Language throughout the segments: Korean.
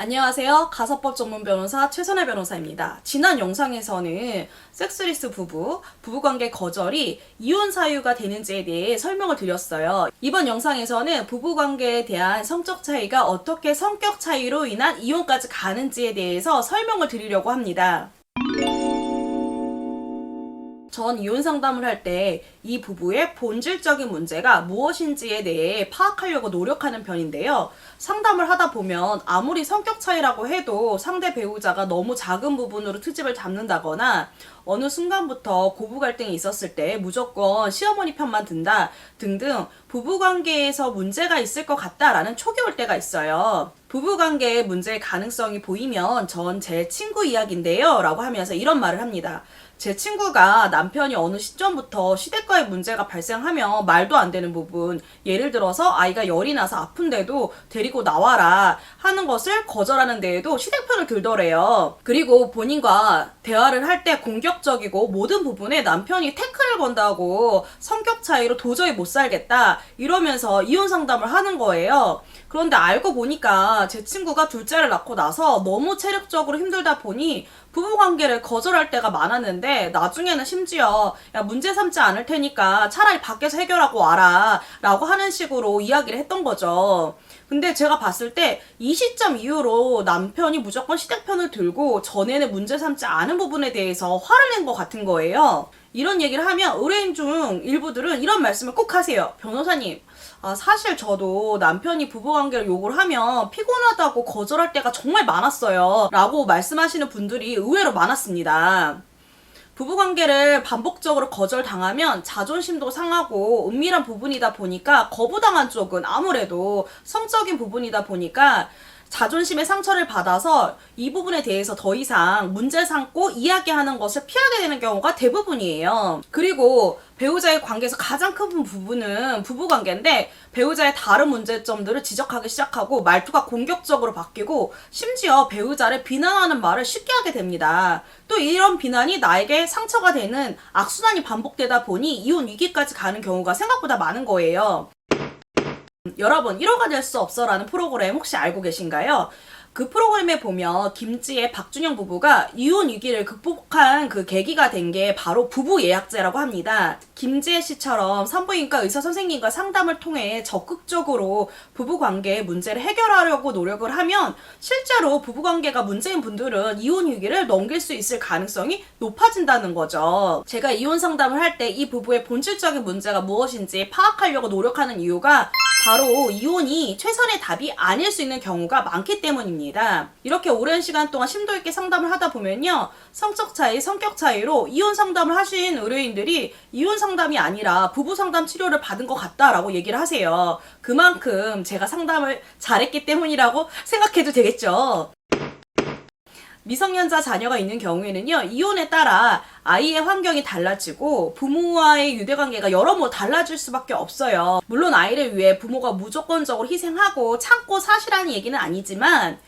안녕하세요. 가사법 전문 변호사 최선혜 변호사입니다. 지난 영상에서는 섹스리스 부부관계 거절이 이혼 사유가 되는지에 대해 설명을 드렸어요. 이번 영상에서는 부부관계에 대한 성적 차이가 어떻게 성격 차이로 인한 이혼까지 가는지에 대해서 설명을 드리려고 합니다. 전 이혼 상담을 할 때 이 부부의 본질적인 문제가 무엇인지에 대해 파악하려고 노력하는 편인데요. 상담을 하다 보면 아무리 성격 차이라고 해도 상대 배우자가 너무 작은 부분으로 트집을 잡는다거나 어느 순간부터 고부 갈등이 있었을 때 무조건 시어머니 편만 든다 등등 부부관계에서 문제가 있을 것 같다라는 촉이 올 때가 있어요. 부부관계에 문제의 가능성이 보이면 전 제 친구 이야기인데요 라고 하면서 이런 말을 합니다. 제 친구가 남편이 어느 시점부터 시댁과의 문제가 발생하면 말도 안 되는 부분, 예를 들어서 아이가 열이 나서 아픈데도 데리고 나와라 하는 것을 거절하는 데에도 시댁 편을 들더래요. 그리고 본인과 대화를 할 때 공격적이고 모든 부분에 남편이 태클을 건다고 성격 차이로 도저히 못 살겠다 이러면서 이혼 상담을 하는 거예요. 그런데 알고 보니까 제 친구가 둘째를 낳고 나서 너무 체력적으로 힘들다 보니 부부관계를 거절할 때가 많았는데 나중에는 심지어 야 문제 삼지 않을 테니까 차라리 밖에서 해결하고 와라 라고 하는 식으로 이야기를 했던 거죠. 근데 제가 봤을 때 이 시점 이후로 남편이 무조건 시댁 편을 들고 전에는 문제 삼지 않은 부분에 대해서 화를 낸 것 같은 거예요. 이런 얘기를 하면 의뢰인 중 일부들은 이런 말씀을 꼭 하세요. 변호사님, 사실 저도 남편이 부부관계를 요구를 하면 피곤하다고 거절할 때가 정말 많았어요 라고 말씀하시는 분들이 의외로 많았습니다. 부부관계를 반복적으로 거절당하면 자존심도 상하고 은밀한 부분이다 보니까 거부당한 쪽은 아무래도 성적인 부분이다 보니까 자존심의 상처를 받아서 이 부분에 대해서 더 이상 문제 삼고 이야기하는 것을 피하게 되는 경우가 대부분이에요. 그리고 배우자의 관계에서 가장 큰 부분은 부부관계인데 배우자의 다른 문제점들을 지적하기 시작하고 말투가 공격적으로 바뀌고 심지어 배우자를 비난하는 말을 쉽게 하게 됩니다. 또 이런 비난이 나에게 상처가 되는 악순환이 반복되다 보니 이혼 위기까지 가는 경우가 생각보다 많은 거예요. 여러분 1호가 될 수 없어 라는 프로그램 혹시 알고 계신가요? 그 프로그램에 보면 김지혜, 박준영 부부가 이혼 위기를 극복한 그 계기가 된 게 바로 부부 예약제라고 합니다. 김지혜 씨처럼 산부인과 의사 선생님과 상담을 통해 적극적으로 부부관계의 문제를 해결하려고 노력을 하면 실제로 부부관계가 문제인 분들은 이혼 위기를 넘길 수 있을 가능성이 높아진다는 거죠. 제가 이혼 상담을 할 때 이 부부의 본질적인 문제가 무엇인지 파악하려고 노력하는 이유가 바로 이혼이 최선의 답이 아닐 수 있는 경우가 많기 때문입니다. 이렇게 오랜 시간 동안 심도 있게 상담을 하다 보면요. 성적 차이, 성격 차이로 이혼 상담을 하신 의뢰인들이 이혼 상담이 아니라 부부 상담 치료를 받은 것 같다라고 얘기를 하세요. 그만큼 제가 상담을 잘했기 때문이라고 생각해도 되겠죠. 미성년자 자녀가 있는 경우에는요, 이혼에 따라 아이의 환경이 달라지고 부모와의 유대관계가 여러모로 달라질 수밖에 없어요. 물론 아이를 위해 부모가 무조건적으로 희생하고 참고 사시라는 얘기는 아니지만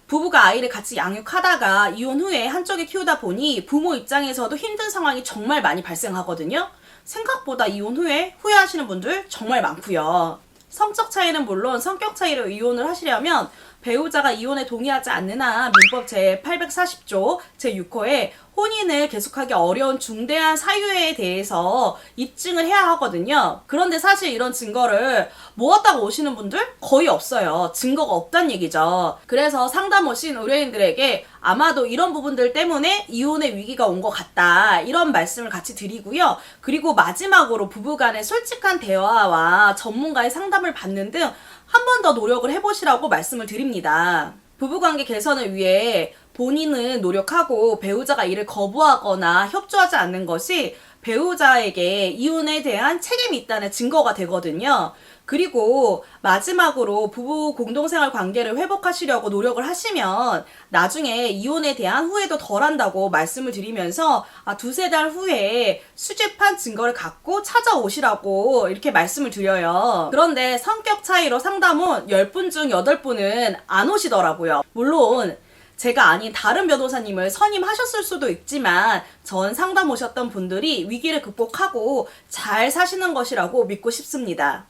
부부가 아이를 같이 양육하다가 이혼 후에 한쪽이 키우다 보니 부모 입장에서도 힘든 상황이 정말 많이 발생하거든요. 생각보다 이혼 후에 후회하시는 분들 정말 많고요. 성적 차이는 물론 성격 차이로 이혼을 하시려면 배우자가 이혼에 동의하지 않는 한 민법 제840조 제6호에 혼인을 계속하기 어려운 중대한 사유에 대해서 입증을 해야 하거든요. 그런데 사실 이런 증거를 모았다고 오시는 분들 거의 없어요. 증거가 없다는 얘기죠. 그래서 상담 오신 의뢰인들에게 아마도 이런 부분들 때문에 이혼의 위기가 온 것 같다 이런 말씀을 같이 드리고요. 그리고 마지막으로 부부간의 솔직한 대화와 전문가의 상담을 받는 등 한 번 더 노력을 해보시라고 말씀을 드립니다. 부부관계 개선을 위해 본인은 노력하고 배우자가 이를 거부하거나 협조하지 않는 것이 배우자에게 이혼에 대한 책임이 있다는 증거가 되거든요. 그리고 마지막으로 부부 공동생활 관계를 회복하시려고 노력을 하시면 나중에 이혼에 대한 후회도 덜 한다고 말씀을 드리면서 두세 달 후에 수집한 증거를 갖고 찾아오시라고 이렇게 말씀을 드려요. 그런데 성격 차이로 상담 온 10분 중 8분은 안 오시더라고요. 물론 제가 아닌 다른 변호사님을 선임하셨을 수도 있지만 전 상담 오셨던 분들이 위기를 극복하고 잘 사시는 것이라고 믿고 싶습니다.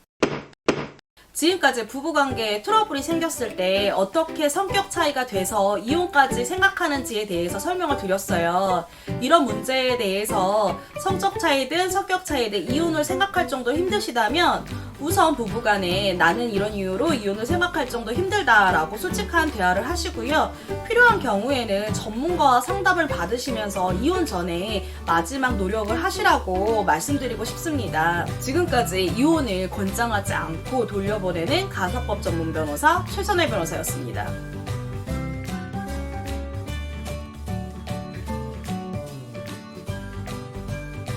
지금까지 부부관계에 트러블이 생겼을 때 어떻게 성격 차이가 돼서 이혼까지 생각하는지에 대해서 설명을 드렸어요. 이런 문제에 대해서 성적 차이든 성격 차이든 이혼을 생각할 정도 힘드시다면 우선 부부간에 나는 이런 이유로 이혼을 생각할 정도 힘들다라고 솔직한 대화를 하시고요. 필요한 경우에는 전문가와 상담을 받으시면서 이혼 전에 마지막 노력을 하시라고 말씀드리고 싶습니다. 지금까지 이혼을 권장하지 않고 돌려보내는 가사법 전문 변호사 최선혜 변호사였습니다.